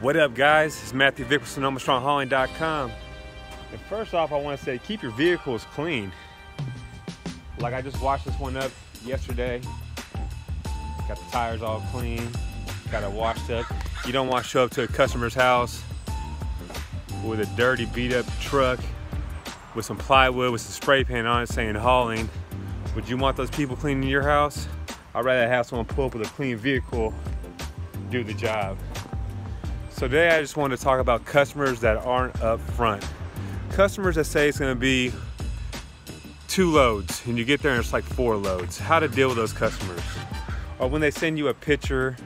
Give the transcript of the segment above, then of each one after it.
What up, guys? It's Matthew Vick with SonomaStrongHauling.com. And first off, I want to say keep your vehicles clean. Like I just washed this one up yesterday. Got the tires all clean. Got it washed up. You don't want to show up to a customer's house with a dirty, beat up truck with some plywood with some spray paint on it saying hauling. Would you want those people cleaning your house? I'd rather have someone pull up with a clean vehicle, do the job. So today I just wanted to talk about customers that aren't up front. Customers that say it's going to be 2 loads and you get there and it's like 4 loads. How to deal with those customers. Or when they send you a picture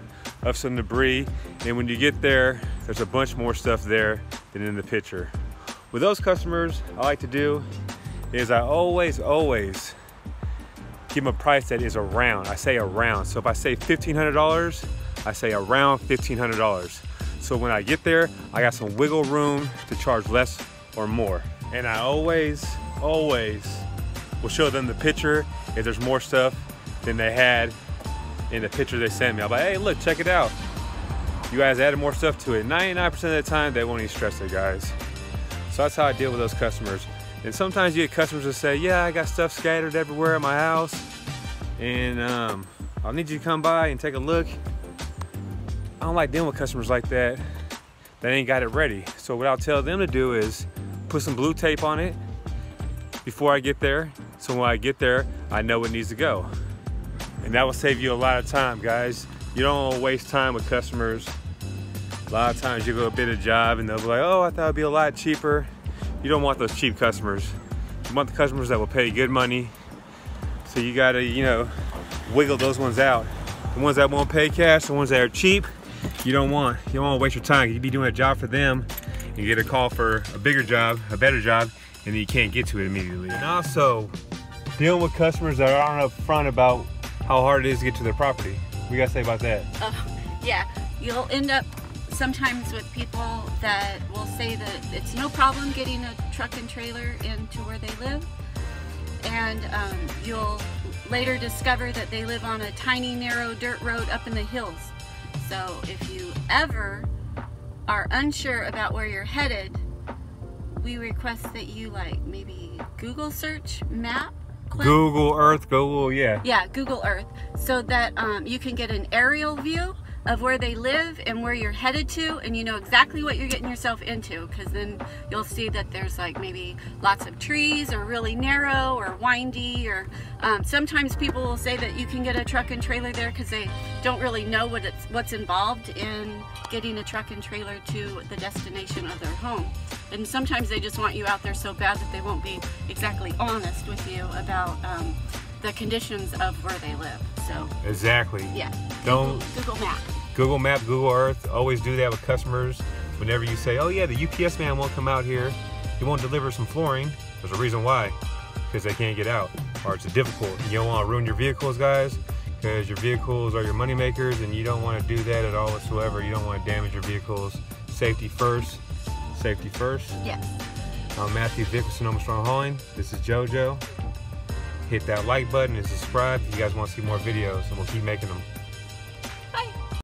of some debris and when you get there, there's a bunch more stuff there than in the picture. With those customers, I like to do is I always give them a price that is around. I say around. So if I say $1,500, I say around $1,500. So when I get there, I got some wiggle room to charge less or more. And I always will show them the picture if there's more stuff than they had in the picture they sent me. I'm like, hey, look, check it out. You guys added more stuff to it. 99% of the time, they won't even stress it, guys. So that's how I deal with those customers. And sometimes you get customers that say, yeah, I got stuff scattered everywhere in my house, and I'll need you to come by and take a look. I don't like dealing with customers like that ain't got it ready. So what I'll tell them to do is put some blue tape on it before I get there. So when I get there, I know it needs to go. And that will save you a lot of time, guys. You don't want to waste time with customers. A lot of times you go a bit of job and they'll be like, oh, I thought it'd be a lot cheaper. You don't want those cheap customers. You want the customers that will pay good money. So you gotta, wiggle those ones out. The ones that won't pay cash, the ones that are cheap, you don't want to waste your time. You'd be doing a job for them and you get a call for a bigger job, a better job, and then you can't get to it immediately. And also, dealing with customers that aren't upfront about how hard it is to get to their property. What do you guys say about that? Yeah, you'll end up sometimes with people that will say that it's no problem getting a truck and trailer into where they live, and you'll later discover that they live on a tiny narrow dirt road up in the hills. So if you ever are unsure about where you're headed, we request that you maybe Google search map. Google Earth, yeah, Google Earth, so that you can get an aerial view of where they live and where you're headed to, and you know exactly what you're getting yourself into, because then you'll see that there's maybe lots of trees or really narrow or windy, or sometimes people will say that you can get a truck and trailer there because they don't really know what's involved in getting a truck and trailer to the destination of their home. And sometimes they just want you out there so bad that they won't be exactly honest with you about the conditions of where they live. So exactly. Yeah. Don't Google Map. Google Map, Google Earth. Always do that with customers. Whenever you say, oh yeah, the UPS man won't come out here, he won't deliver some flooring, there's a reason why. Because they can't get out, or it's difficult. You don't want to ruin your vehicles, guys, because your vehicles are your money makers, and you don't want to do that at all whatsoever. You don't want to damage your vehicles. Safety first. Safety first. Yes. I'm Matthew Vick with Sonoma Strong Hauling. This is JoJo. Hit that like button and subscribe if you guys want to see more videos, and we'll keep making them.